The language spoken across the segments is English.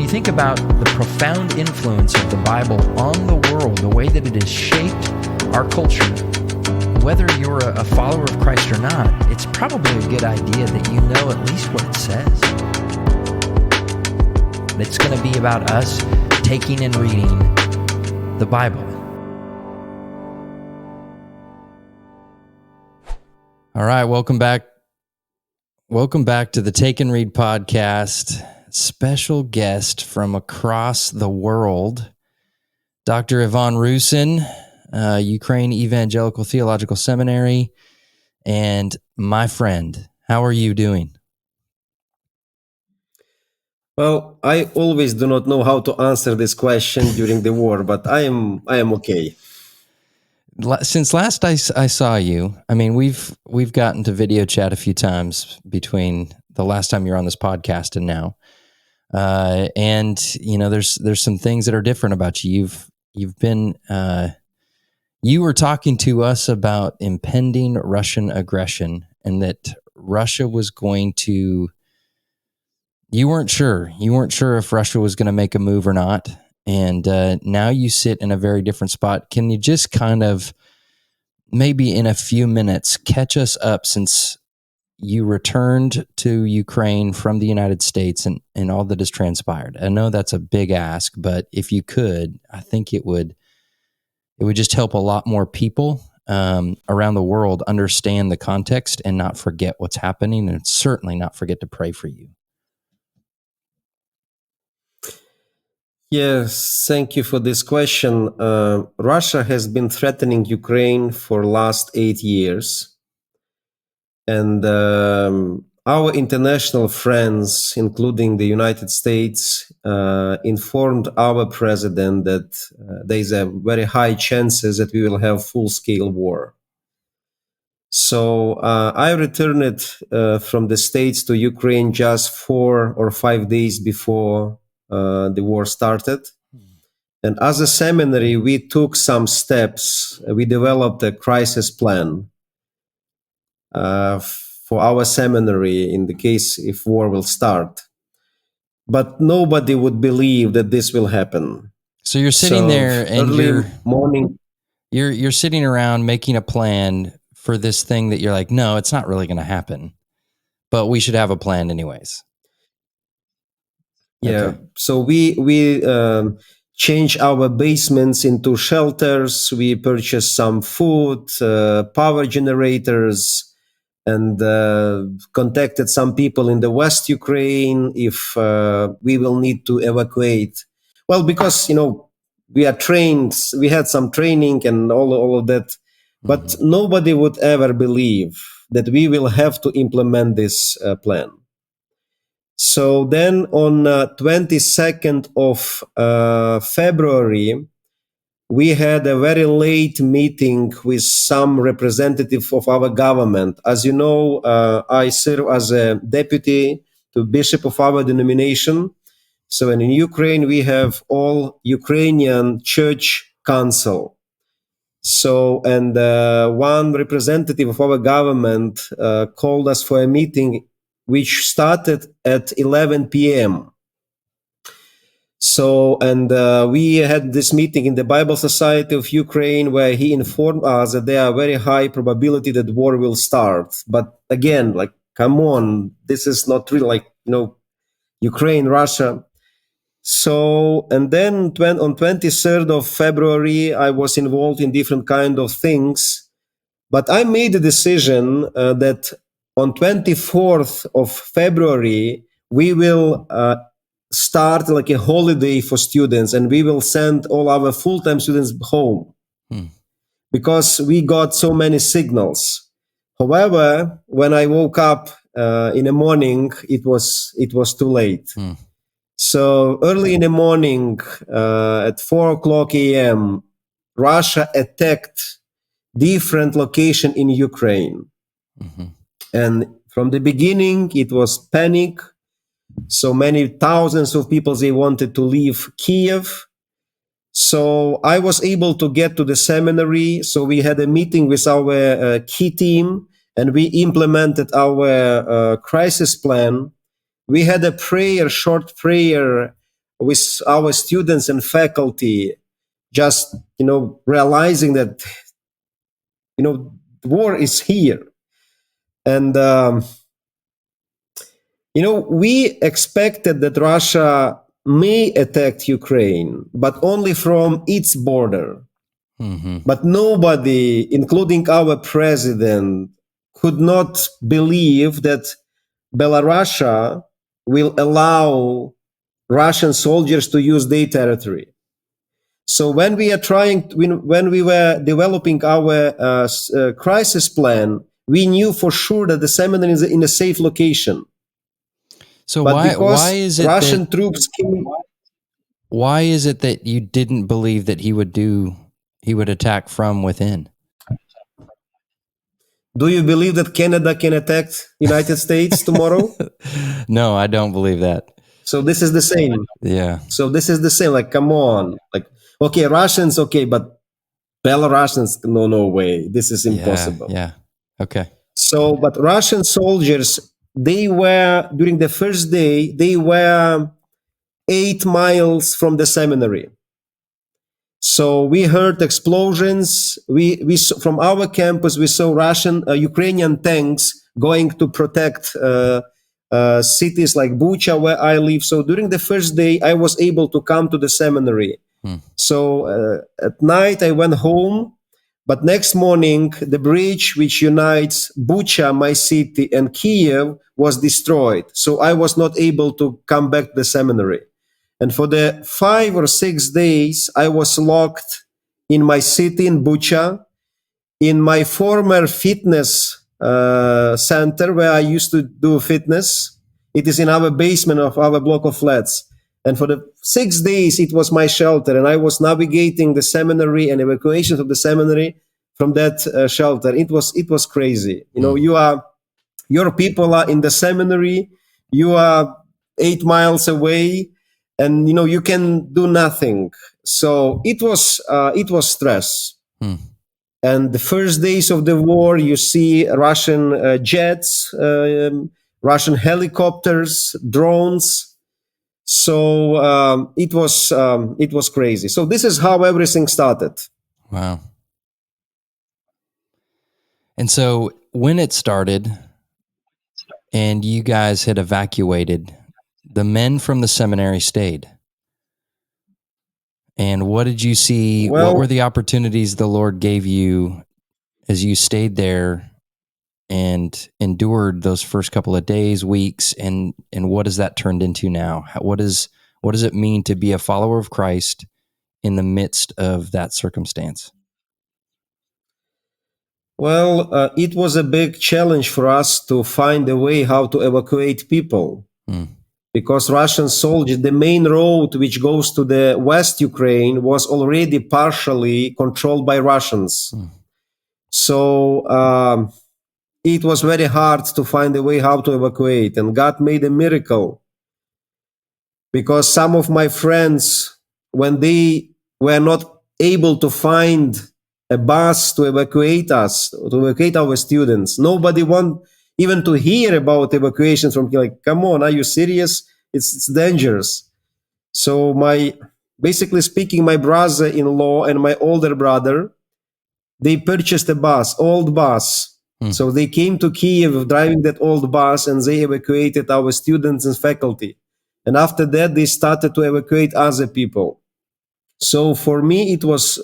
you think about the profound influence of the Bible on the world, the way that it has shaped our culture, whether you're a follower of Christ or not, it's probably a good idea that you know at least what it says. It's going to be about us taking and reading the Bible. All right, welcome back. Welcome back to the Take and Read podcast. Special guest from across the world, Dr. Ivan Rusin, Ukraine Evangelical Theological Seminary, and my friend. How are you doing? Well, I always do not know how to answer this question during the war, but I am okay. Since last I saw you, I mean, we've gotten to video chat a few times between the last time you were on this podcast and now, and you know, there's some things that are different about you. You've been you were talking to us about impending Russian aggression and that Russia was going to. You weren't sure if Russia was going to make a move or not. And now you sit in a very different spot. Can you just kind of, maybe in a few minutes, catch us up since you returned to Ukraine from the United States and all that has transpired? I know that's a big ask, but if you could, I think it would just help a lot more people around the world understand the context and not forget what's happening, and certainly not forget to pray for you. Yes, thank you for this question. Russia has been threatening Ukraine for last 8 years. And our international friends, including the United States, informed our president that there is a very high chances that we will have full-scale war. So I returned from the States to Ukraine just 4 or 5 days before the war started. And as a seminary, we took some steps. We developed a crisis plan for our seminary in the case if war will start. But nobody would believe that this will happen. So you're sitting there and you're sitting around making a plan for this thing that you're like, no, it's not really going to happen, but we should have a plan anyways. Yeah. Okay. So we changed our basements into shelters. We purchased some food, power generators, and contacted some people in the West Ukraine if we will need to evacuate. Well, because, you know, we are trained, we had some training and all of that, but nobody would ever believe that we will have to implement this plan. So then on 22nd of February, we had a very late meeting with some representative of our government. As you know, I serve as a deputy to bishop of our denomination. So in Ukraine, we have all Ukrainian church council. So, and one representative of our government called us for a meeting which started at 11 p.m. So, and we had this meeting in the Bible Society of Ukraine where he informed us that there are very high probability that war will start. But again, like, come on, this is not really like, you know, Ukraine, Russia. So, and then on 23rd of February, I was involved in different kind of things. But I made a decision that on 24th of February, we will start like a holiday for students, and we will send all our full-time students home because we got so many signals. However, when I woke up in the morning, it was too late. So early in the morning, at 4:00 a.m., Russia attacked different location in Ukraine. And from the beginning, it was panic. So many thousands of people, they wanted to leave Kiev. So I was able to get to the seminary. So we had a meeting with our key team, and we implemented our crisis plan. We had a prayer, short prayer with our students and faculty, just, realizing that, the war is here. And, we expected that Russia may attack Ukraine, but only from its border. Mm-hmm. But nobody, including our president, could not believe that Belarus will allow Russian soldiers to use their territory. So when we were developing our crisis plan, we knew for sure that the seminary is in a safe location. So But why is it Russian that, troops came? why is it that you didn't believe that he would attack from within? Do you believe that Canada can attack United States tomorrow? No, I don't believe that. So this is the same. Yeah. So this is the same. Like, come on. Like, okay, Russians, okay, but Belarusians, no way. This is impossible. Yeah. Okay. So, but Russian soldiers, they were, during the first day, they were 8 miles from the seminary. So we heard explosions. We from our campus, we saw Ukrainian tanks going to protect cities like Bucha, where I live. So during the first day, I was able to come to the seminary. So at night, I went home. But next morning, the bridge which unites Bucha, my city, and Kiev was destroyed. So I was not able to come back to the seminary. And for the 5 or 6 days, I was locked in my city in Bucha, in my former fitness center where I used to do fitness. It is in our basement of our block of flats. And for the 6 days, it was my shelter. And I was navigating the seminary and evacuations of the seminary from that shelter. It was crazy. Your people are in the seminary. You are 8 miles away. And you can do nothing. So it was stress. And the first days of the war, you see Russian jets, Russian helicopters, drones. So it was crazy. So this is how everything started. Wow. And so when it started, and you guys had evacuated, the men from the seminary stayed. And what did you see? Well, what were the opportunities the Lord gave you as you stayed there and endured those first couple of days, weeks, and what has that turned into now? What does it mean to be a follower of Christ in the midst of that circumstance? Well, it was a big challenge for us to find a way how to evacuate people. Because Russian soldiers, the main road which goes to the West Ukraine was already partially controlled by Russians. So it was very hard to find a way how to evacuate. And God made a miracle. Because some of my friends, when they were not able to find a bus to evacuate us, to evacuate our students, nobody want even to hear about evacuations from here. Like, come on, are you serious? It's dangerous. So basically speaking, my brother-in-law and my older brother, they purchased a bus, old bus. So they came to Kiev driving that old bus, and they evacuated our students and faculty. And after that, they started to evacuate other people. So for me, it was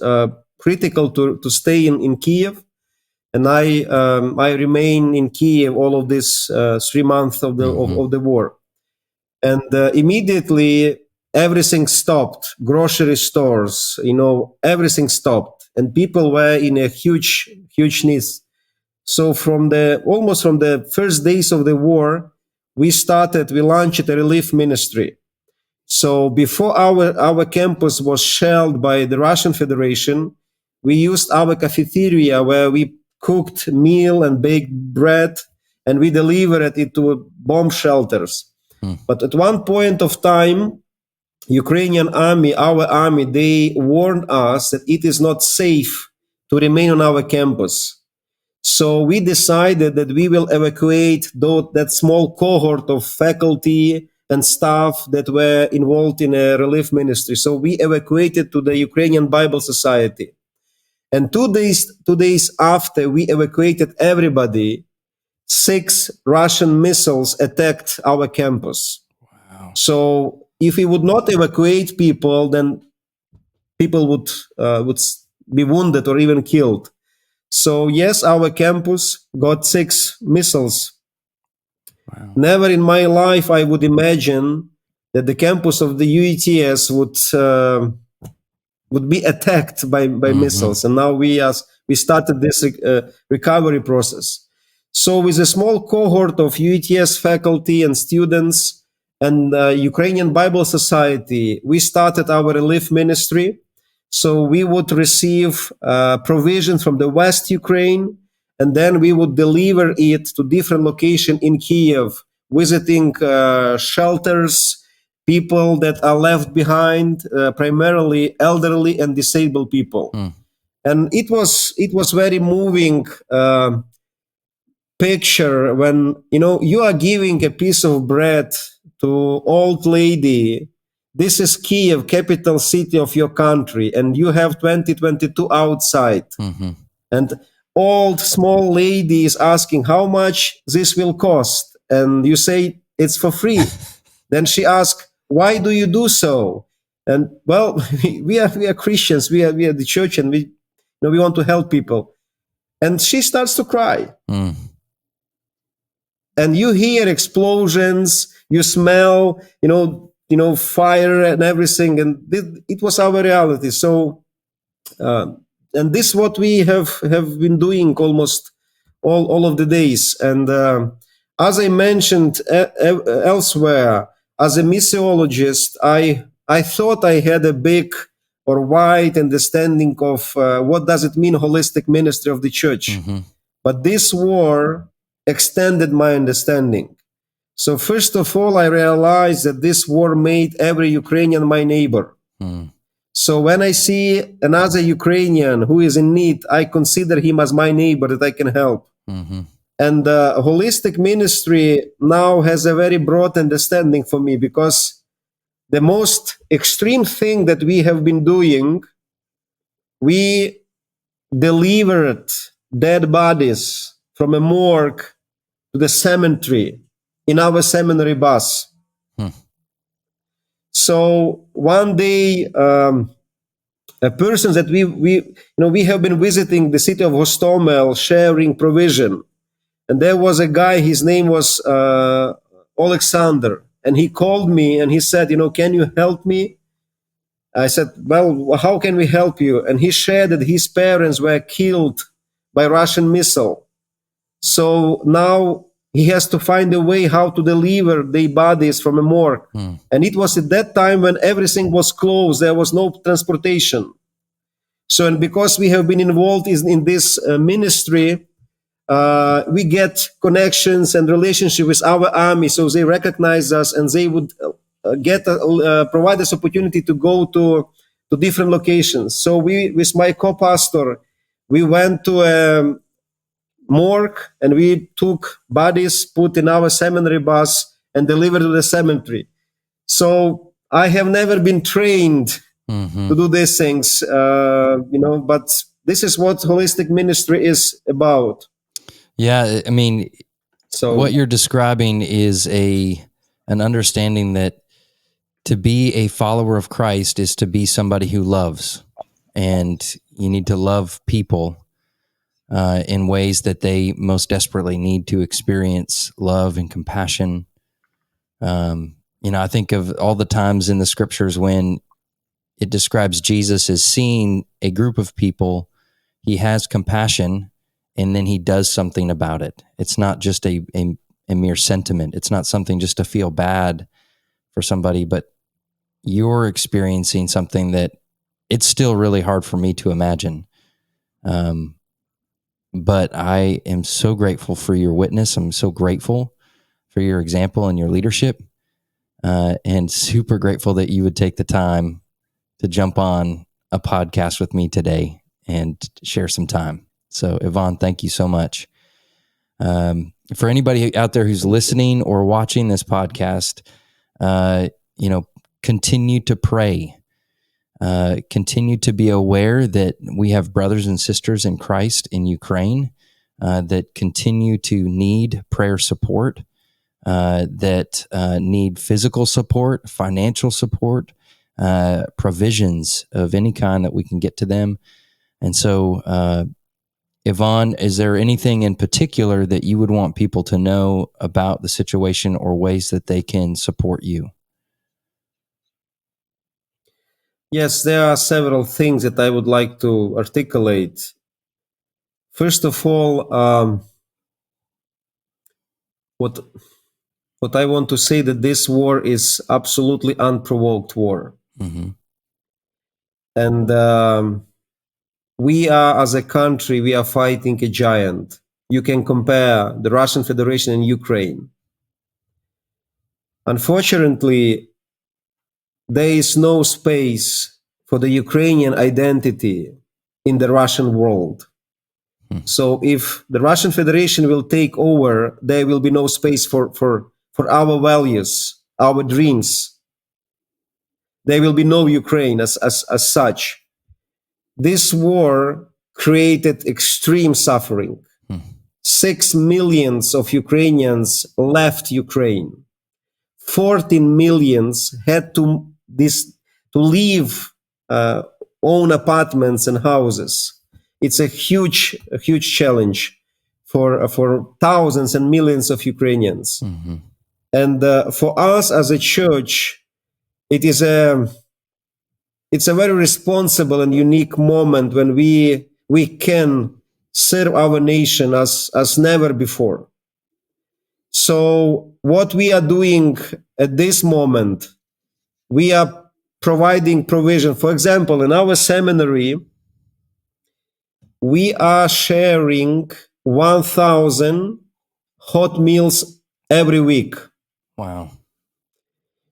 critical to stay in Kiev. And I remain in Kiev all of this 3 months of the war. And immediately everything stopped. Grocery stores, everything stopped, and people were in a huge need. So almost from the first days of the war, we launched a relief ministry. So before our campus was shelled by the Russian Federation, we used our cafeteria where we cooked meal and baked bread, and we delivered it to bomb shelters. But at one point of time, Ukrainian army, our army, they warned us that it is not safe to remain on our campus. So we decided that we will evacuate that small cohort of faculty and staff that were involved in a relief ministry. So we evacuated to the Ukrainian Bible Society. And 2 days after we evacuated everybody, 6 Russian missiles attacked our campus. Wow. So if we would not evacuate people, then people would be wounded or even killed. So yes, our campus got 6 missiles. Wow. Never in my life I would imagine that the campus of the UETS would be attacked by missiles. And now we started this recovery process. So with a small cohort of UETS faculty and students and Ukrainian Bible Society, we started our relief ministry. So we would receive provision from the West Ukraine, and then we would deliver it to different locations in Kiev, visiting shelters, people that are left behind, primarily elderly and disabled people. And it was very moving picture when you are giving a piece of bread to old lady. This is Kiev, capital city of your country, and you have 2022 outside. And old small lady is asking how much this will cost, and you say it's for free. Then she asks, why do you do so? And well, we are Christians, we are the church, and we want to help people. And she starts to cry. And you hear explosions, you smell, fire and everything, and it was our reality. So, and this is what we have been doing almost all of the days. And as I mentioned elsewhere, as a missiologist, I thought I had a big or wide understanding of what does it mean holistic ministry of the church. But this war extended my understanding. So first of all, I realized that this war made every Ukrainian my neighbor. So when I see another Ukrainian who is in need, I consider him as my neighbor that I can help. And holistic ministry now has a very broad understanding for me, because the most extreme thing that we have been doing, we delivered dead bodies from a morgue to the cemetery in our seminary bus. So one day, a person that we have been visiting the city of Hostomel, sharing provision, and there was a guy. His name was Alexander, and he called me and he said, can you help me? I said, well, how can we help you? And he shared that his parents were killed by Russian missile. So now he has to find a way how to deliver their bodies from a morgue. And it was at that time when everything was closed. There was no transportation. So, and because we have been involved in this ministry, we get connections and relationship with our army. So they recognize us, and they would provide us opportunity to go to different locations. So we, with my co-pastor, we went to a morgue, and we took bodies, put in our seminary bus, and delivered to the cemetery. So I have never been trained to do these things, but this is what holistic ministry is about. Yeah, I mean, so what you're describing is an understanding that to be a follower of Christ is to be somebody who loves, and you need to love people in ways that they most desperately need to experience love and compassion. I think of all the times in the scriptures when it describes Jesus as seeing a group of people, he has compassion, and then he does something about it. It's not just a mere sentiment. It's not something just to feel bad for somebody, but you're experiencing something that it's still really hard for me to imagine. But I am so grateful for your witness. I'm so grateful for your example and your leadership, and super grateful that you would take the time to jump on a podcast with me today and share some time. So, Ivan, thank you so much. For anybody out there who's listening or watching this podcast, continue to pray. Continue to be aware that we have brothers and sisters in Christ in Ukraine that continue to need prayer support, that need physical support, financial support, provisions of any kind that we can get to them. And so, Yvonne, is there anything in particular that you would want people to know about the situation or ways that they can support you? Yes, there are several things that I would like to articulate. First of all, what I want to say that this war is absolutely unprovoked war. Mm-hmm. And we are, as a country, we are fighting a giant. You can compare the Russian Federation and Ukraine. Unfortunately, there is no space for the Ukrainian identity in the Russian world. So if the Russian Federation will take over, there will be no space for our values, our dreams. There will be no Ukraine as such. This war created extreme suffering. 6 million of Ukrainians left Ukraine. 14 millions had to leave own apartments and houses. It's a huge challenge for thousands and millions of Ukrainians. Mm-hmm. And for us as a church, it's a very responsible and unique moment when we can serve our nation as never before. So what we are doing at this moment, we are providing provision. For example, in our seminary, we are sharing 1,000 hot meals every week. Wow.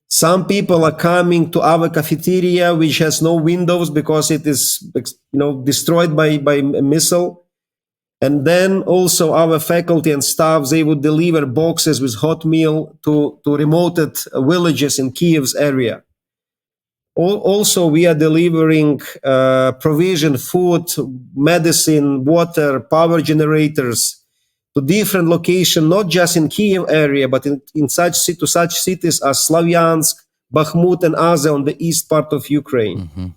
Some people are coming to our cafeteria, which has no windows because it is, destroyed by a missile. And then also our faculty and staff, they would deliver boxes with hot meal to remote villages in Kiev's area. Also, we are delivering provision, food, medicine, water, power generators to different locations, not just in Kiev area, but in such cities as Slavyansk, Bakhmut, and Azov on the east part of Ukraine. Mm-hmm.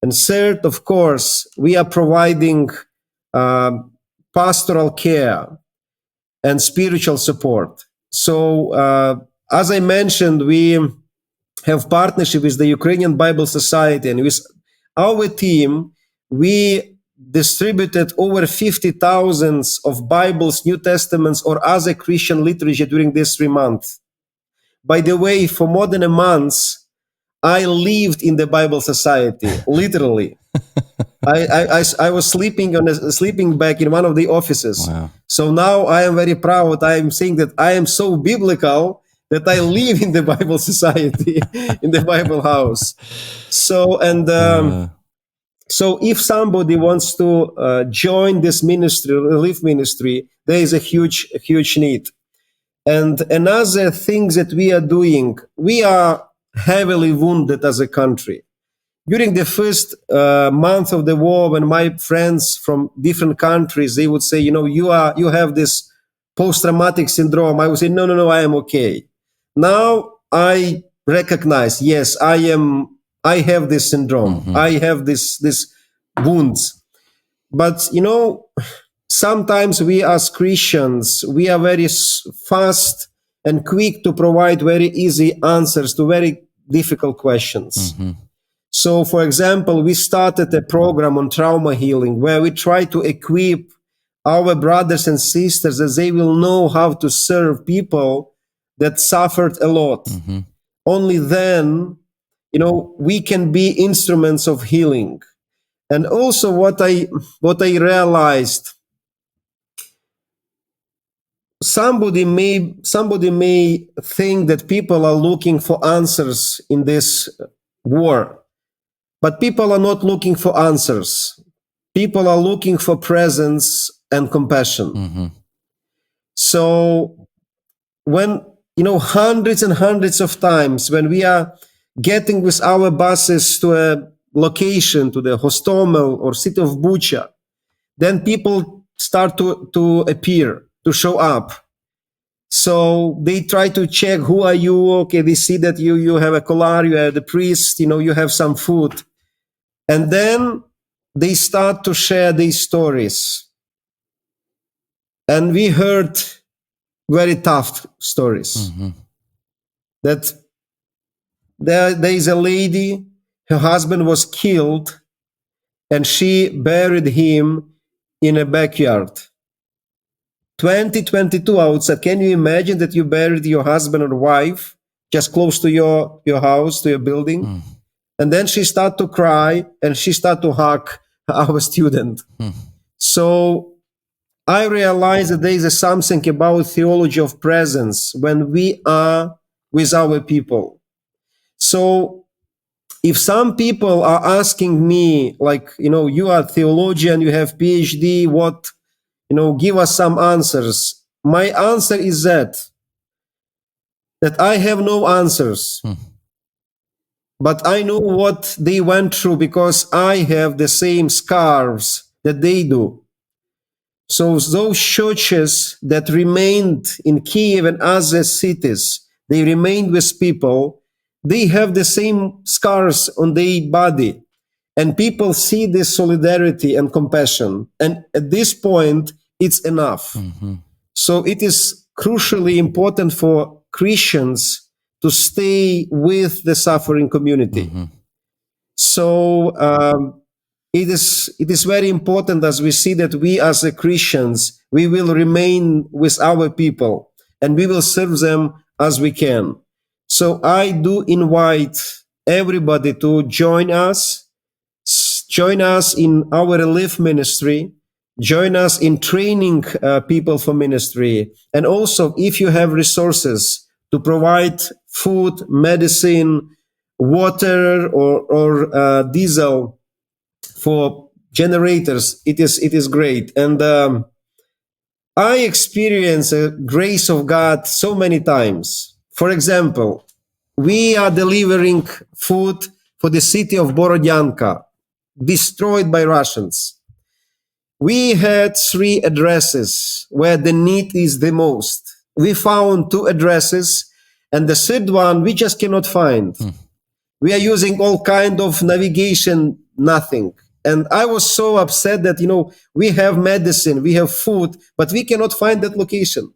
And third, of course, we are providing pastoral care and spiritual support. So, as I mentioned, we have partnership with the Ukrainian Bible Society, and with our team, we distributed over 50,000 of Bibles, New Testaments, or other Christian literature during these 3 months. By the way, for more than a month, I lived in the Bible Society, literally. I was sleeping on a sleeping bag in one of the offices. Wow. So now I am very proud. I am saying that I am so biblical that I live in the Bible Society, in the Bible house. So, so if somebody wants to join this ministry, relief ministry, there is a huge need. And another thing that we are doing, we are heavily wounded as a country. During the first month of the war, when my friends from different countries, they would say, you have this post-traumatic syndrome, I would say, no, I am okay. Now I recognize, yes, I have this syndrome. Mm-hmm. I have this wounds. But, sometimes we as Christians, we are very fast and quick to provide very easy answers to very difficult questions. Mm-hmm. So, for example, we started a program on trauma healing where we try to equip our brothers and sisters that they will know how to serve people that suffered a lot. Mm-hmm. Only then, we can be instruments of healing. And also what I realized, somebody may think that people are looking for answers in this war. But people are not looking for answers. People are looking for presence and compassion. Mm-hmm. So when, hundreds and hundreds of times when we are getting with our buses to a location, to the Hostomel or city of Bucha, then people start to appear, to show up. So they try to check, who are you? Okay, they see that you have a collar, you are the priest, you have some food. And then they start to share these stories. And we heard very tough stories. That there is a lady, her husband was killed, and she buried him in a backyard. 2022 outside. Can you imagine that you buried your husband or wife just close to your house, to your building? And then she started to cry and she started to hug our student. So I realized that there is something about theology of presence when we are with our people. So if some people are asking me, like, you are a theologian, you have PhD, what, give us some answers. My answer is that I have no answers. But I know what they went through because I have the same scars that they do. So those churches that remained in Kiev and other cities, they remained with people, they have the same scars on their body. And people see this solidarity and compassion. And at this point, it's enough. So it is crucially important for Christians to stay with the suffering community. So it is very important, as we see that we as a Christians, we will remain with our people and we will serve them as we can. So I do invite everybody to join us in our relief ministry, join us in training people for ministry. And also, if you have resources to provide food, medicine, water, or diesel for generators, it is great. And I experience the grace of God so many times. For example, we are delivering food for the city of Borodyanka, destroyed by Russians. We had 3 addresses where the need is the most. We found 2 addresses, and the third one we just cannot find. We are using all kind of navigation, nothing. And I was so upset that, we have medicine, we have food, but we cannot find that location.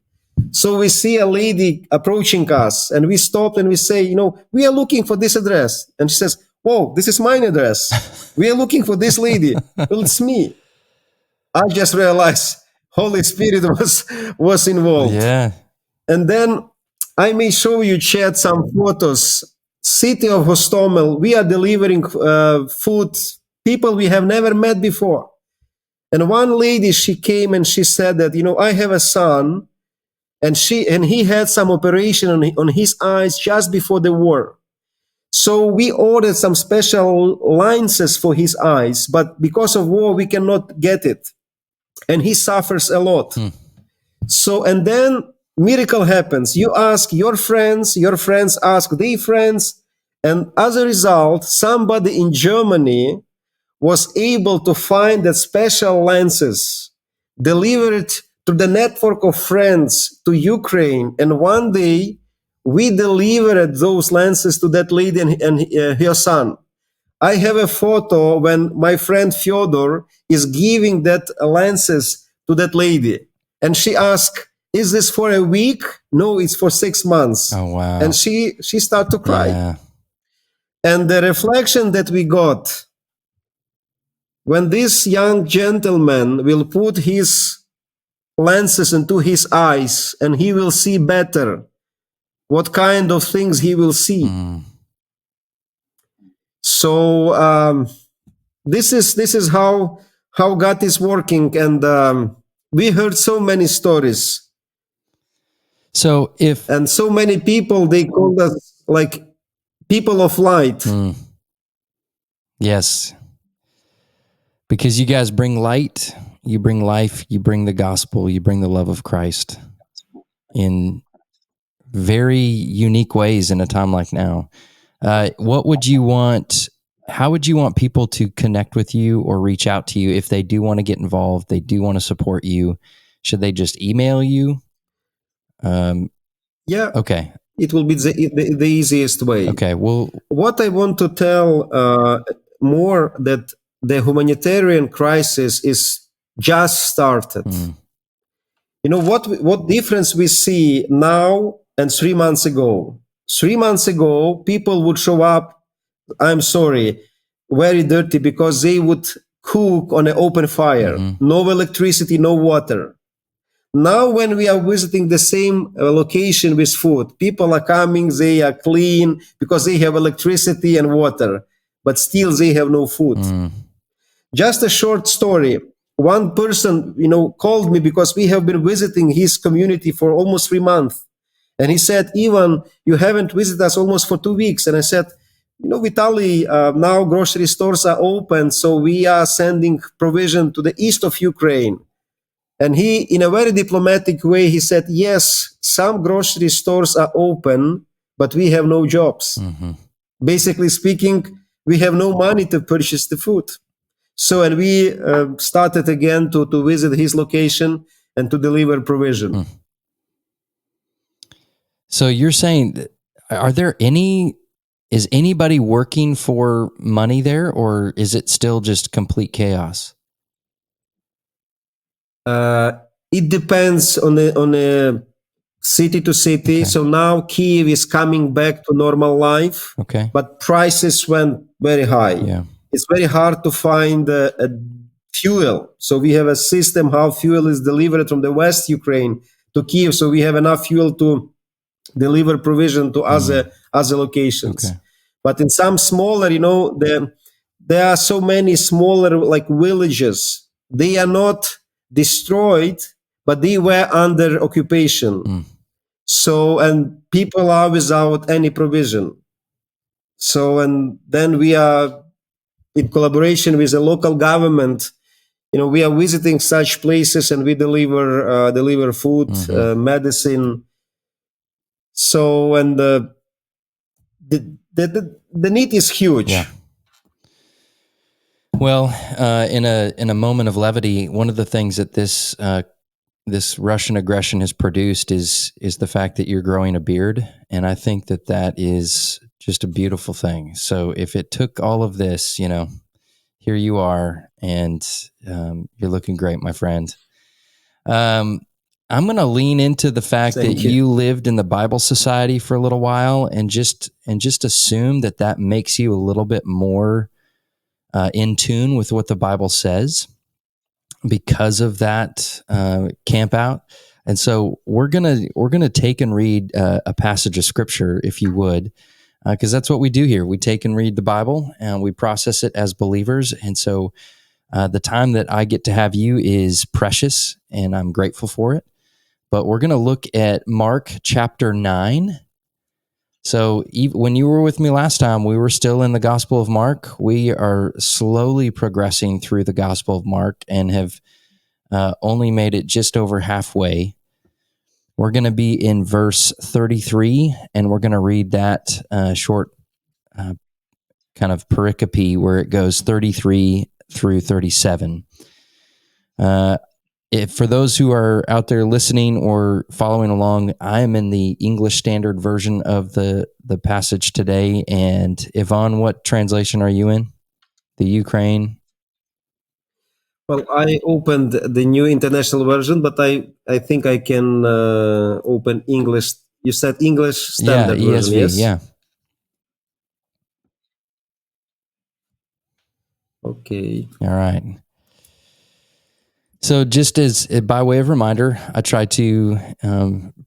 So we see a lady approaching us, and we stop and we say, we are looking for this address. And she says, "Whoa, this is my address. We are looking for this lady." Well, it's me. I just realized Holy Spirit was involved. Yeah. And then I may show you, Chad, some photos. City of Hostomel, we are delivering food, people we have never met before. And one lady, she came and she said that, I have a son, and he had some operation on his eyes just before the war. So we ordered some special lenses for his eyes, but because of war, we cannot get it. And he suffers a lot. So, and then miracle happens. You ask your friends ask their friends, and as a result, somebody in Germany was able to find that special lenses, delivered to the network of friends to Ukraine. And one day we delivered those lenses to that lady and her son. I have a photo when my friend Fyodor is giving that lenses to that lady. And she asked, "Is this for a week?" "No, it's for 6 months." Oh, wow. And she started to cry. Yeah. And the reflection that we got, when this young gentleman will put his lenses into his eyes and he will see better, what kind of things he will see. So this is how God is working, and we heard so many stories. So and so many people, they called us like people of light. Yes, because you guys bring light, you bring life, you bring the gospel, you bring the love of Christ in very unique ways in a time like now. What would you want? How would you want people to connect with you or reach out to you if they do want to get involved? They do want to support you. Should they just email you? Yeah, Okay. it will be the easiest way. Okay. Well, What I want to tell more that the humanitarian crisis is just started. You know what difference we see now and 3 months ago. 3 months ago, people would show up. I'm sorry, very dirty because they would cook on an open fire, no electricity, no water. Now, when we are visiting the same location with food, people are coming, they are clean because they have electricity and water, but still they have no food. Just a short story. One person, called me because we have been visiting his community for almost 3 months. And he said, Ivan, you haven't visited us almost for 2 weeks. And I said, Vitaly, now grocery stores are open, so we are sending provision to the east of Ukraine. And he, in a very diplomatic way, he said, yes, some grocery stores are open, but we have no jobs. Basically speaking, we have no money to purchase the food. So, and we started again to visit his location and to deliver provision. So you're saying, is anybody working for money there, or is it still just complete chaos? It depends on a city to city. Okay. So now Kyiv is coming back to normal life, Okay. but prices went very high. Yeah. It's very hard to find fuel. So we have a system how fuel is delivered from the West Ukraine to Kyiv. So we have enough fuel to deliver provision to other locations. Okay. But in some smaller, there are so many smaller like villages. They are not destroyed, but they were under occupation. So, and people are without any provision. So, and then we are in collaboration with the local government. We are visiting such places and we deliver food, medicine. So, and the need is huge. Yeah. Well, in a moment of levity, one of the things that this Russian aggression has produced is the fact that you're growing a beard, and I think that is just a beautiful thing. So if it took all of this, here you are, and you're looking great, my friend. I'm going to lean into the fact that you lived in the Bible Society for a little while, and just assume that makes you a little bit more in tune with what the Bible says because of that camp out. And so we're gonna take and read a passage of Scripture, if you would, because that's what we do here. We take and read the Bible and we process it as believers. And so the time that I get to have you is precious, and I'm grateful for it. But we're going to look at Mark chapter 9. So when you were with me last time, we were still in the Gospel of Mark. We are slowly progressing through the Gospel of Mark and have only made it just over halfway. We're going to be in verse 33, and we're going to read that short kind of pericope where it goes 33 through 37. For those who are out there listening or following along, I am in the English Standard Version of the passage today. And Yvonne, what translation are you in? The Ukraine? Well, I opened the New International Version, but I think I can open English. You said English Standard Version, ESV, yes? yeah. Okay. All right. So just as by way of reminder, I try to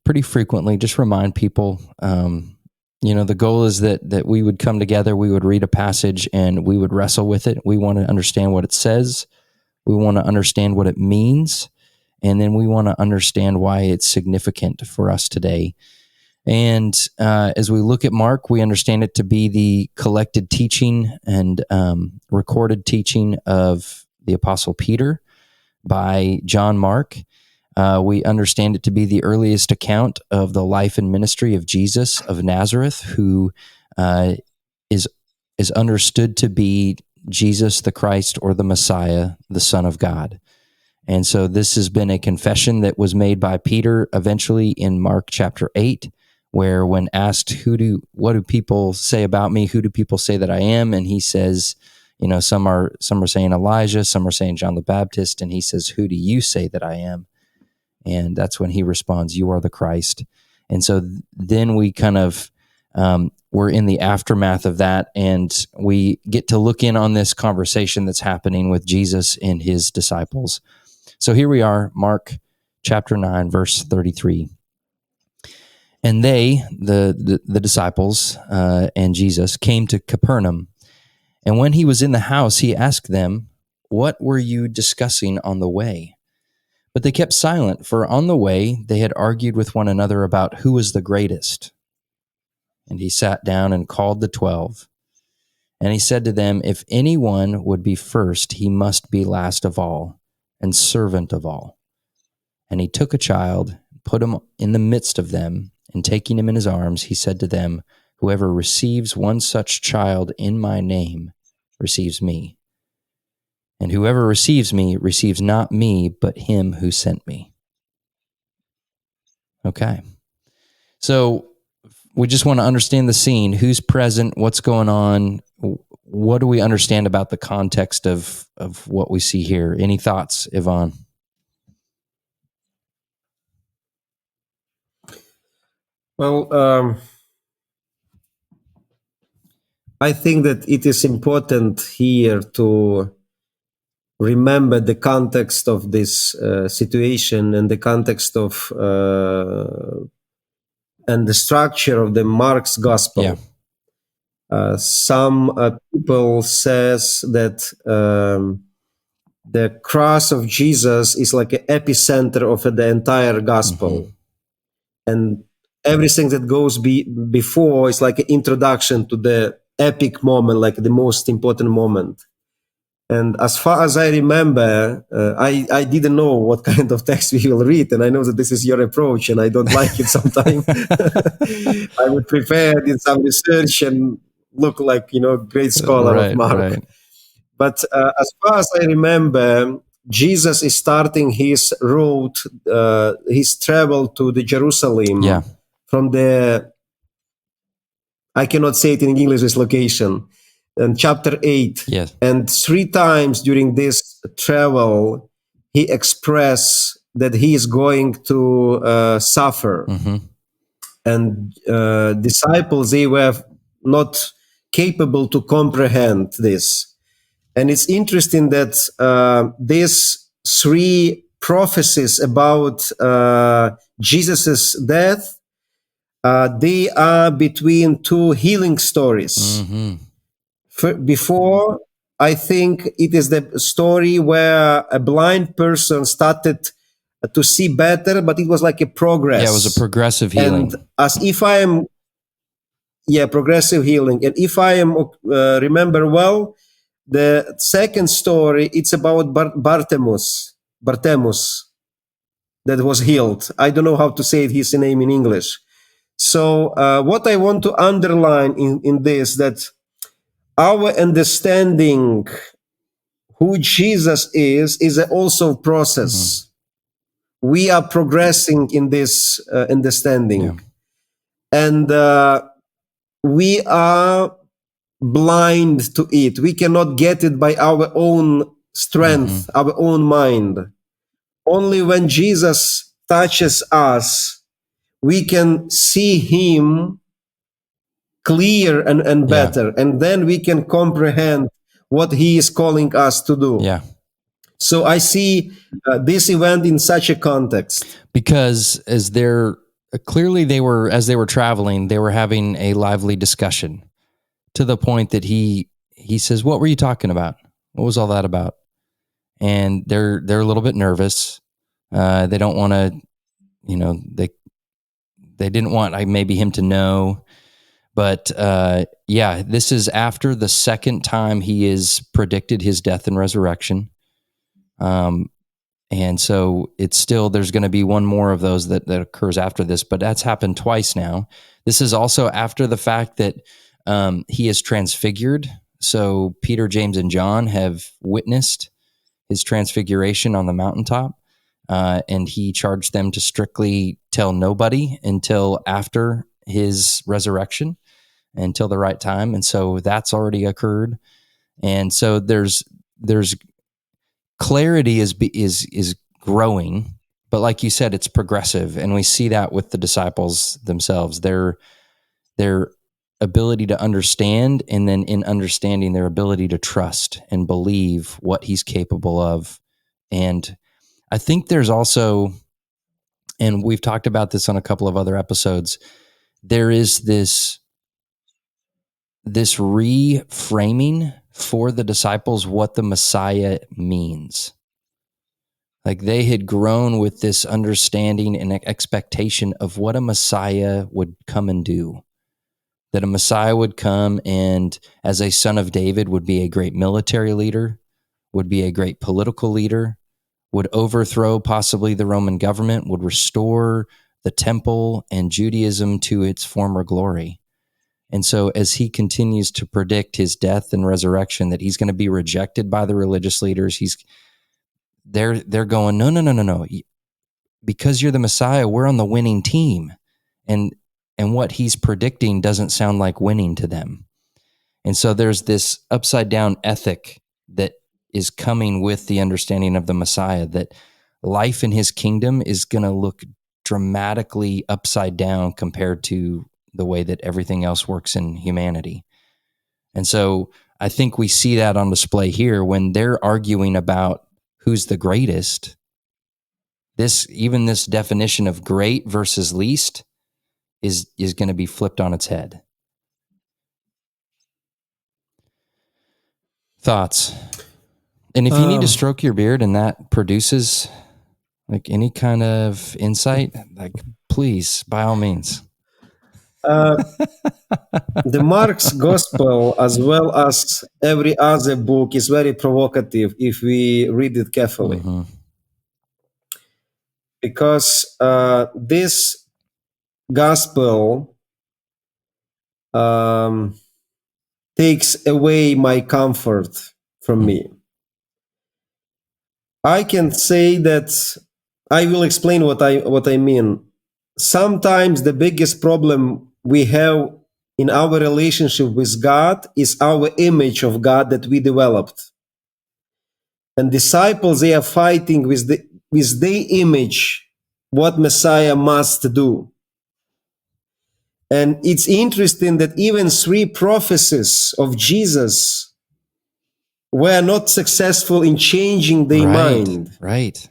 pretty frequently just remind people, the goal is that we would come together, we would read a passage, and we would wrestle with it. We want to understand what it says. We want to understand what it means. And then we want to understand why it's significant for us today. And as we look at Mark, we understand it to be the collected teaching and recorded teaching of the Apostle Peter by John Mark. We understand it to be the earliest account of the life and ministry of Jesus of Nazareth, who is understood to be Jesus the Christ or the Messiah, the Son of God. And so this has been a confession that was made by Peter eventually in Mark chapter 8, where when asked, what do people say about me? Who do people say that I am? And he says, some are saying Elijah, some are saying John the Baptist, and he says, who do you say that I am? And that's when he responds, you are the Christ. And so then we kind of, we're in the aftermath of that, and we get to look in on this conversation that's happening with Jesus and his disciples. So here we are, Mark chapter 9, verse 33. And they, the disciples and Jesus, came to Capernaum. And when he was in the house, he asked them, what were you discussing on the way? But they kept silent, for on the way they had argued with one another about who was the greatest. And he sat down and called the 12. And he said to them, if anyone would be first, he must be last of all and servant of all. And he took a child, put him in the midst of them, and taking him in his arms, he said to them, whoever receives one such child in my name receives me. And whoever receives me receives not me, but him who sent me. Okay. So we just want to understand the scene. Who's present? What's going on? What do we understand about the context of what we see here? Any thoughts, Yvonne? Well, I think that it is important here to remember the context of this situation and the context of and the structure of the Mark's gospel. Yeah. Some people says that the cross of Jesus is like an epicenter of the entire gospel, and everything that goes before is like an introduction to the epic moment, like the most important moment. And as far as I remember, I didn't know what kind of text we will read, and I know that this is your approach, and I don't like it sometimes. I would prepare, did some research, and look like great scholar of Mark. Right. But as far as I remember, Jesus is starting his road, his travel to the Jerusalem from the, I cannot say it in English, this location, in chapter 8. Yes. And 3 times during this travel, he expressed that he is going to suffer. And disciples, they were not capable to comprehend this. And it's interesting that these 3 prophecies about Jesus's death, they are between 2 healing stories. Before, I think it is the story where a blind person started to see better, but it was like a progress. Yeah, it was a progressive healing. And as if I am, progressive healing. And if I am remember well, the second story, it's about Bartimaeus that was healed. I don't know how to say his name in English. So what I want to underline in this, that our understanding who Jesus is also a process. We are progressing in this understanding. And we are blind to it. We cannot get it by our own strength, our own mind. Only when Jesus touches us, we can see him clear and better. And then we can comprehend what he is calling us to do. Yeah. So I see this event in such a context. Because as they were traveling, they were having a lively discussion, to the point that he says, "What were you talking about? What was all that about?" And they're a little bit nervous. They don't want to, they didn't want maybe him to know. But this is after the second time he is predicted his death and resurrection. And so it's still, there's going to be one more of those that occurs after this, but that's happened twice now. This is also after the fact that he is transfigured. So Peter, James, and John have witnessed his transfiguration on the mountaintop, and he charged them to strictly tell nobody until after his resurrection, until the right time. And so that's already occurred. And so there's clarity is growing, but like you said, it's progressive, and we see that with the disciples themselves. Their ability to understand, and then in understanding, their ability to trust and believe what he's capable of. And I think there's also, and we've talked about this on a couple of other episodes, there is this reframing for the disciples what the Messiah means. Like they had grown with this understanding and expectation of what a Messiah would come and do. That a Messiah would come and, as a son of David, would be a great military leader, would be a great political leader, would overthrow possibly the Roman government, would restore the temple and Judaism to its former glory. And so as he continues to predict his death and resurrection, that he's going to be rejected by the religious leaders, they're going, no. Because you're the Messiah, we're on the winning team. And what he's predicting doesn't sound like winning to them. And so there's this upside down ethic that is coming with the understanding of the Messiah, that life in his kingdom is going to look dramatically upside down compared to the way that everything else works in humanity. And so I think we see that on display here when they're arguing about who's the greatest. This definition of great versus least is going to be flipped on its head. Thoughts? And if you need to stroke your beard and that produces like any kind of insight, like please, by all means. The Mark's Gospel, as well as every other book, is very provocative if we read it carefully. Mm-hmm. Because this Gospel takes away my comfort from me. I can say that I will explain what I mean. Sometimes the biggest problem we have in our relationship with God is our image of God that we developed. And disciples, they are fighting with their image, what Messiah must do. And it's interesting that even 3 prophecies of Jesus were not successful in changing their mind. Right.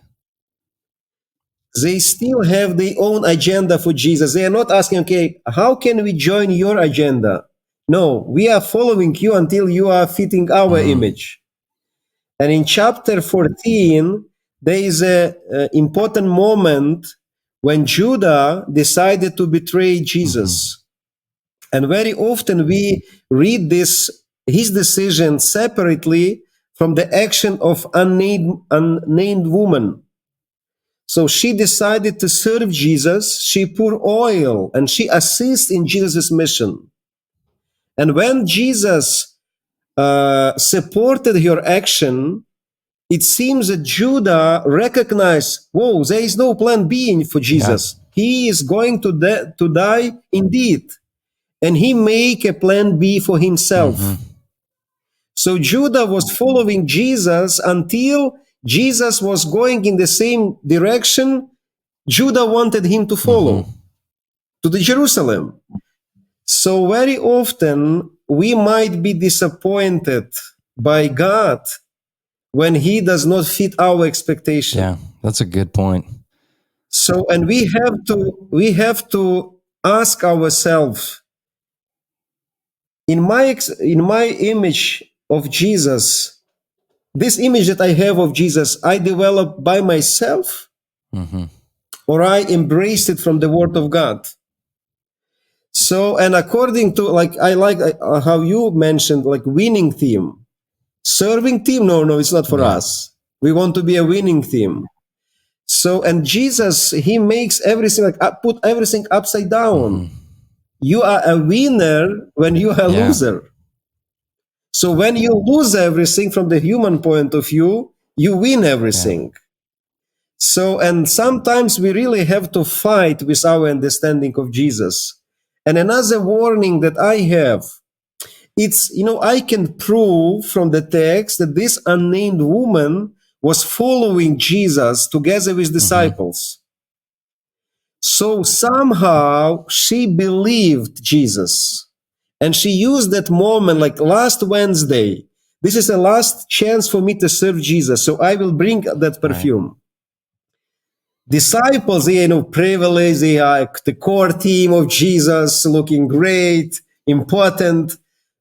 They still have their own agenda for Jesus. They are not asking, okay, how can we join your agenda? No, we are following you until you are fitting our image. And in chapter 14, there is an important moment when Judah decided to betray Jesus. And very often we read his decision separately from the action of unnamed woman. So she decided to serve Jesus, she poured oil, and she assists in Jesus' mission. And when Jesus supported her action, it seems that Judah recognized, whoa, there is no plan B for Jesus. Yeah. He is going to die indeed. And he make a plan B for himself. So Judah was following Jesus until Jesus was going in the same direction Judah wanted him to follow, to the Jerusalem. So very often we might be disappointed by God when he does not fit our expectation. Yeah, that's a good point. So, and we have to ask ourselves, in my image of Jesus, this image that I have of Jesus, I developed by myself, or I embraced it from the Word of God. So, and according to, I like how you mentioned, winning team. Serving team, no, it's not for us. We want to be a winning team. So, and Jesus, he makes everything put everything upside down. You are a winner when you are a loser. So when you lose everything from the human point of view, you win everything. So, and sometimes we really have to fight with our understanding of Jesus. And another warning that I have, it's, I can prove from the text that this unnamed woman was following Jesus together with disciples. So somehow she believed Jesus. And she used that moment like last Wednesday. This is the last chance for me to serve Jesus. So I will bring that perfume. Right. Disciples, they privileged, they are the core team of Jesus, looking great, important,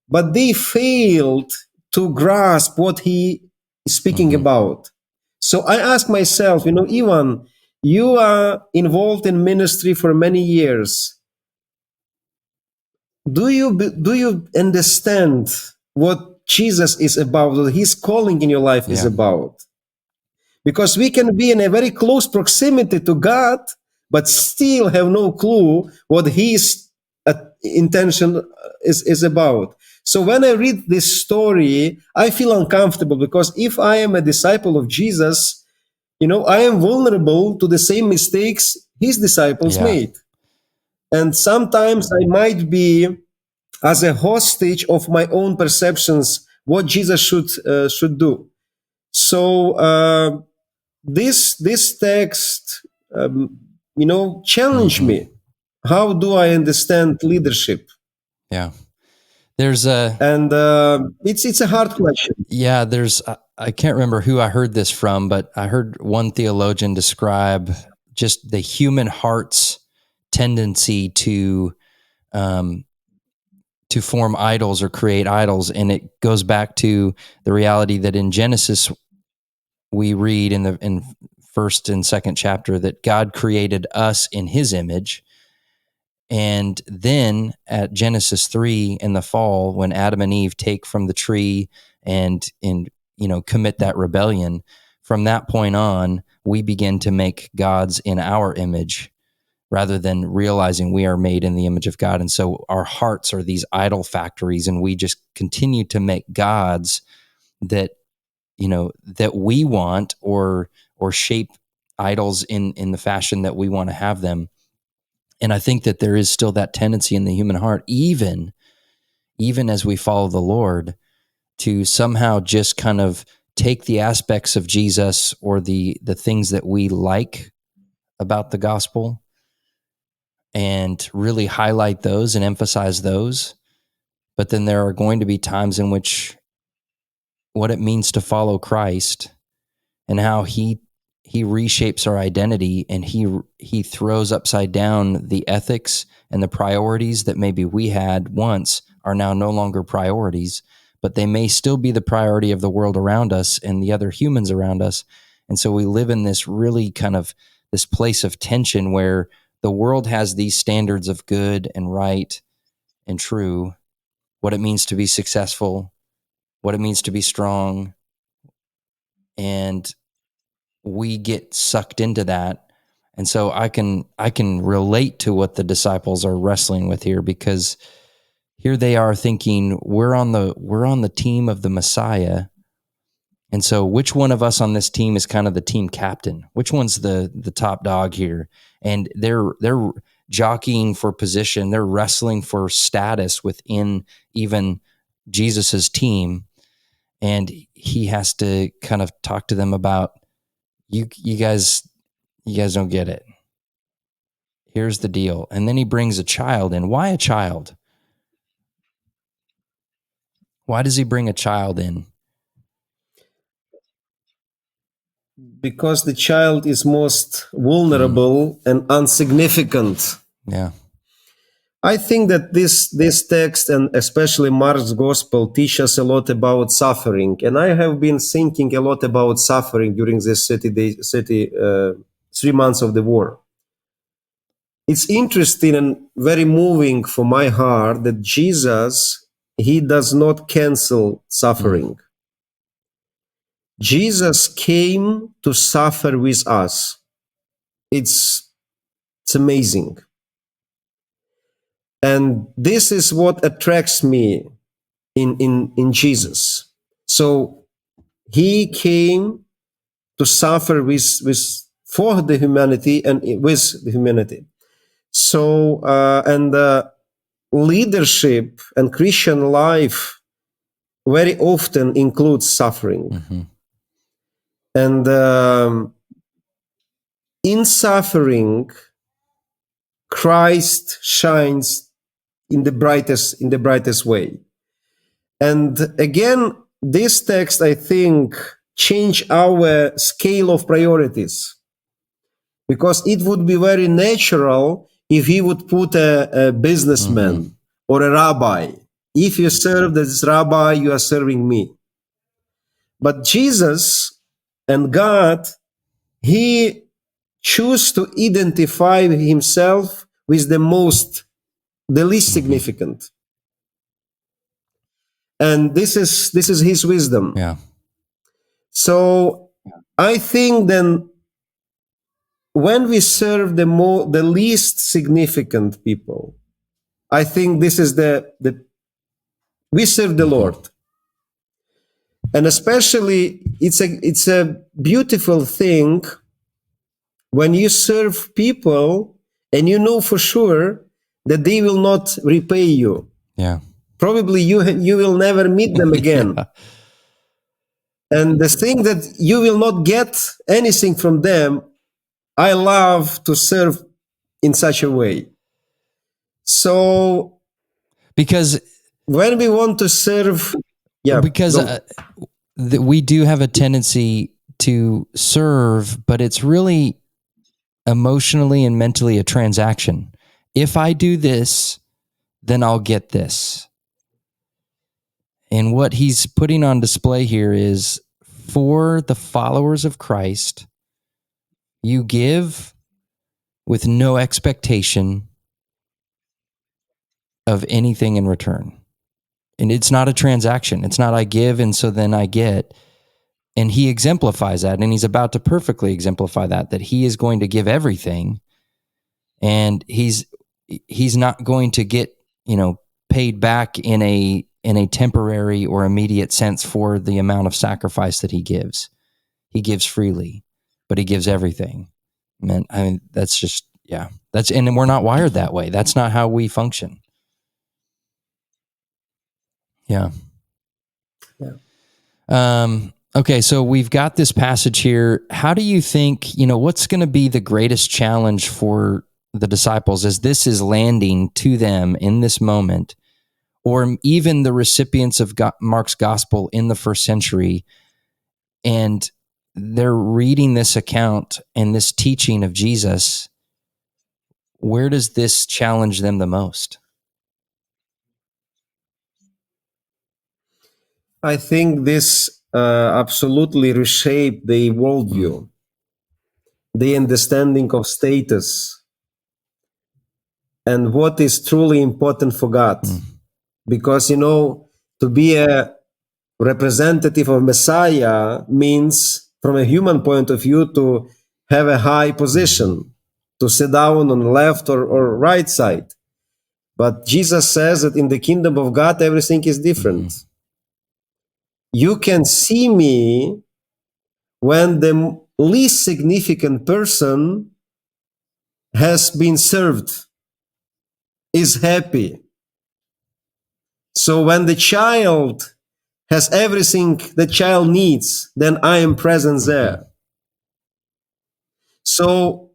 but they failed to grasp what he is speaking about. So I ask myself, Ivan, you are involved in ministry for many years. Do you understand what Jesus is about, what his calling in your life is about? Because we can be in a very close proximity to God, but still have no clue what his intention is about. So when I read this story, I feel uncomfortable, because if I am a disciple of Jesus, I am vulnerable to the same mistakes his disciples made. And sometimes I might be as a hostage of my own perceptions, what Jesus should do. So this text, challenged me. How do I understand leadership? Yeah, there's it's a hard question. Yeah, I can't remember who I heard this from, but I heard one theologian describe just the human heart's tendency to form idols or create idols, and it goes back to the reality that in Genesis we read in first and second chapter that God created us in His image, and then at Genesis 3 in the fall, when Adam and Eve take from the tree and commit that rebellion, from that point on we begin to make gods in our image, rather than realizing we are made in the image of God. And so our hearts are these idol factories, and we just continue to make gods that we want, or shape idols in the fashion that we want to have them. And I think that there is still that tendency in the human heart, even as we follow the Lord, to somehow just kind of take the aspects of Jesus or the things that we like about the gospel and really highlight those and emphasize those. But then there are going to be times in which what it means to follow Christ and how he reshapes our identity, and he throws upside down the ethics and the priorities that maybe we had once are now no longer priorities, but they may still be the priority of the world around us and the other humans around us. And so we live in this really kind of this place of tension where the world has these standards of good and right and true, what it means to be successful, what it means to be strong, and we get sucked into that. And so I can relate to what the disciples are wrestling with here, because here they are thinking we're on the team of the Messiah. And so which one of us on this team is kind of the team captain? Which one's the top dog here? And they're jockeying for position. They're wrestling for status within even Jesus's team. And he has to kind of talk to them about, you guys don't get it. Here's the deal. And then he brings a child in. Why a child? Why does he bring a child in? Because the child is most vulnerable and insignificant. Yeah. I think that this text, and especially Mark's gospel, teach us a lot about suffering. And I have been thinking a lot about suffering during this 3 months of the war. It's interesting and very moving for my heart that Jesus, he does not cancel suffering. Jesus came to suffer with us. it's amazing. And this is what attracts me in Jesus. So he came to suffer for the humanity and with the humanity. So and leadership and Christian life very often includes suffering. Mm-hmm. And in suffering, Christ shines in the brightest way. And again, this text, I think, change our scale of priorities, because it would be very natural if he would put a businessman or a rabbi. If you serve this rabbi, you are serving me. But Jesus and God, he choose to identify himself with the least significant. And this is his wisdom. Yeah. So I think then when we serve the least significant people, I think this is we serve the Lord. And especially it's a beautiful thing when you serve people and you know for sure that they will not repay you. Yeah. Probably you will never meet them again. Yeah. And the thing that you will not get anything from them, I love to serve in such a way. So Because when we want to serve, we do have a tendency to serve, but it's really emotionally and mentally a transaction. If I do this, then I'll get this. And what he's putting on display here is, for the followers of Christ, you give with no expectation of anything in return. And it's not a transaction. It's not I give and so then I get. And he exemplifies that, and he's about to perfectly exemplify that he is going to give everything, and he's not going to get, paid back in a temporary or immediate sense for the amount of sacrifice that he gives. He gives freely, but he gives everything. Man, I mean, that's just, and we're not wired that way. That's not how we function. Yeah. Okay, so we've got this passage here. How do you think, what's going to be the greatest challenge for the disciples as this is landing to them in this moment, or even the recipients of Mark's gospel in the first century, and they're reading this account and this teaching of Jesus? Where does this challenge them the most? I think this absolutely reshaped the worldview, the understanding of status, and what is truly important for God. Because, to be a representative of Messiah means, from a human point of view, to have a high position, to sit down on the left or right side. But Jesus says that in the kingdom of God, everything is different. You can see me when the least significant person has been served, is happy. So when the child has everything the child needs, then I am present there. So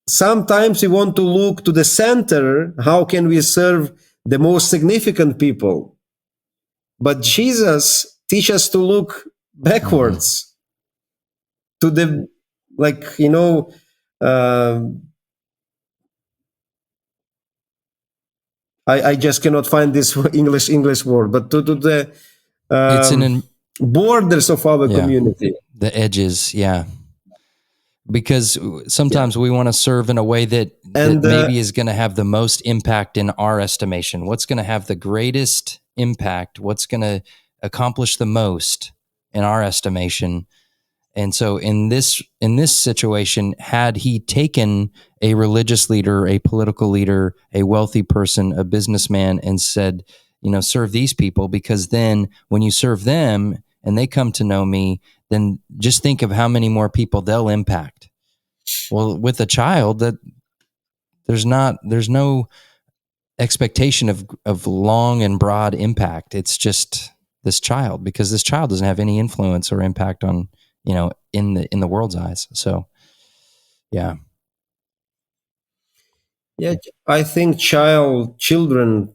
sometimes we want to look to the center. How can we serve the most significant people? But Jesus teaches us to look backwards to the, I just cannot find this English word, but to the It's borders of our community. The edges, because sometimes we want to serve in a way that maybe is going to have the most impact in our estimation. What's going to have the greatest impact? What's going to accomplish the most in our estimation? And so in this situation, had he taken a religious leader, a political leader, a wealthy person, a businessman, and said, serve these people, because then when you serve them and they come to know me, then just think of how many more people they'll impact. Well, with a child, that there's no expectation of long and broad impact. It's just this child, because this child doesn't have any influence or impact on, in the world's eyes. So, yeah. Yeah, I think children,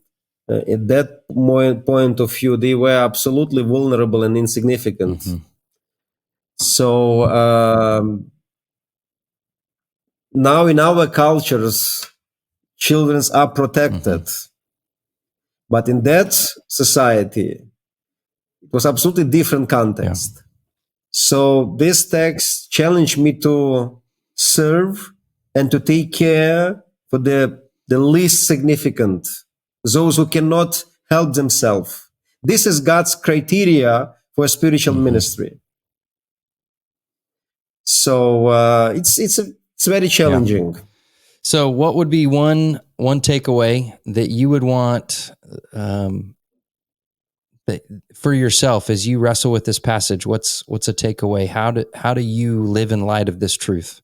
at that point of view, they were absolutely vulnerable and insignificant. Mm-hmm. So now in our cultures, children are protected. Mm-hmm. But in that society, it was absolutely different context. Yeah. So this text challenged me to serve and to take care for the least significant, those who cannot help themselves. This is God's criteria for spiritual Mm-hmm. ministry. So it's very challenging. Yeah. So what would be one takeaway that you would want that for yourself as you wrestle with this passage? What's a takeaway? How do you live in light of this truth?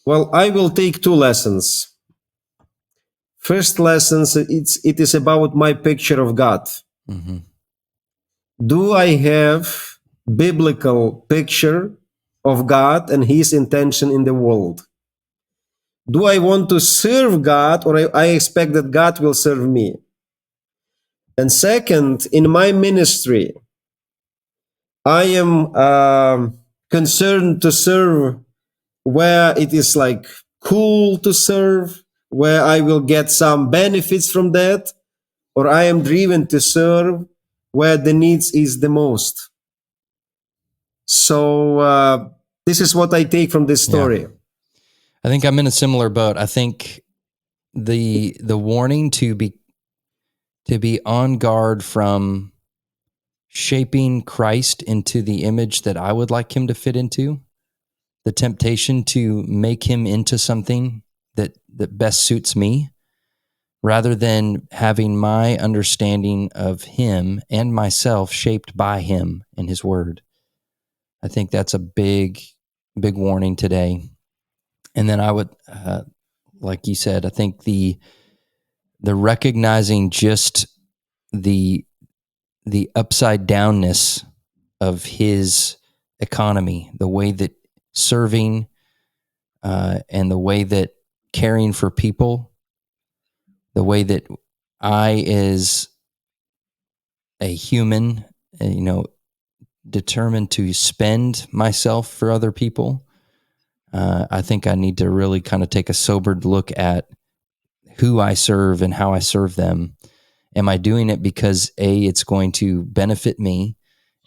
Well, I will take two lessons. First lesson, it is about my picture of God. Mm-hmm. Do I have biblical picture of God and his intention in the world? Do I want to serve God, or I expect that God will serve me? And second, in my ministry, I am concerned to serve where it is like cool to serve, where I will get some benefits from that, or I am driven to serve where the needs is the most. So this is what I take from this story. Yeah. I think I'm in a similar boat. I think the warning to be on guard from shaping Christ into the image that I would like him to fit into, the temptation to make him into something that best suits me, rather than having my understanding of him and myself shaped by him and his word. I think that's a big warning today. And then I would, like you said, I think the recognizing just the upside downness of his economy, the way that serving and the way that caring for people, the way that I, as a human, determined to spend myself for other people, I think I need to really kind of take a sobered look at who I serve and how I serve them. Am I doing it because it's going to benefit me,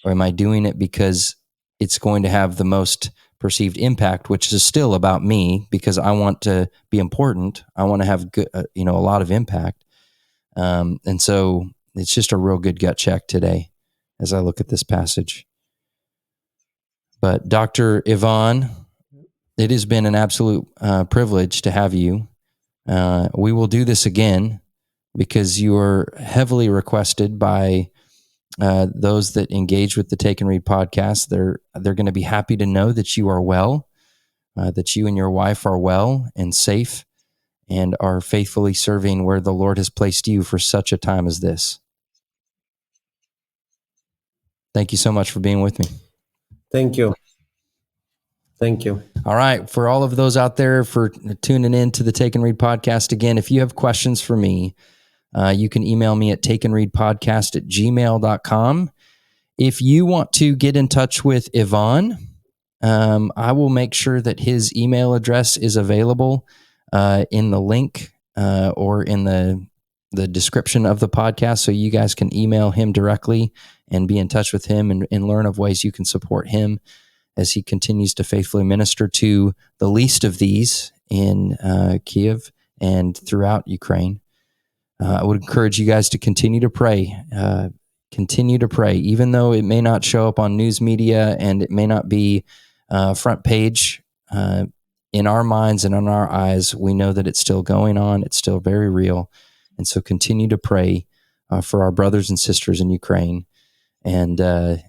or am I doing it because it's going to have the most perceived impact, which is still about me, because I want to be important. I want to have good, a lot of impact. And so it's just a real good gut check today as I look at this passage. But Dr. Ivan, it has been an absolute privilege to have you. We will do this again because you are heavily requested by those that engage with the Take and Read podcast. They're going to be happy to know that you are well, that you and your wife are well and safe, and are faithfully serving where the Lord has placed you for such a time as this. Thank you so much for being with me. Thank you. Thank you. All right. For all of those out there for tuning in to the Take and Read podcast, again, if you have questions for me, you can email me at takeandreadpodcast@gmail.com. If you want to get in touch with Ivan, I will make sure that his email address is available in the link or in the description of the podcast, so you guys can email him directly and be in touch with him and learn of ways you can support him as he continues to faithfully minister to the least of these in Kiev and throughout Ukraine. I would encourage you guys to continue to pray. continue to pray, even though it may not show up on news media and it may not be front page. In our minds and in our eyes, we know that it's still going on. It's still very real. And so continue to pray for our brothers and sisters in Ukraine. And I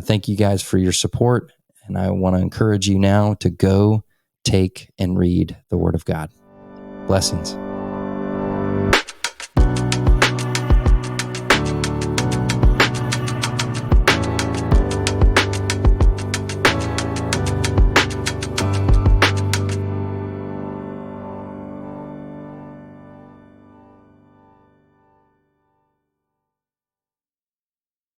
thank you guys for your support. And I want to encourage you now to go, take, and read the Word of God. Blessings.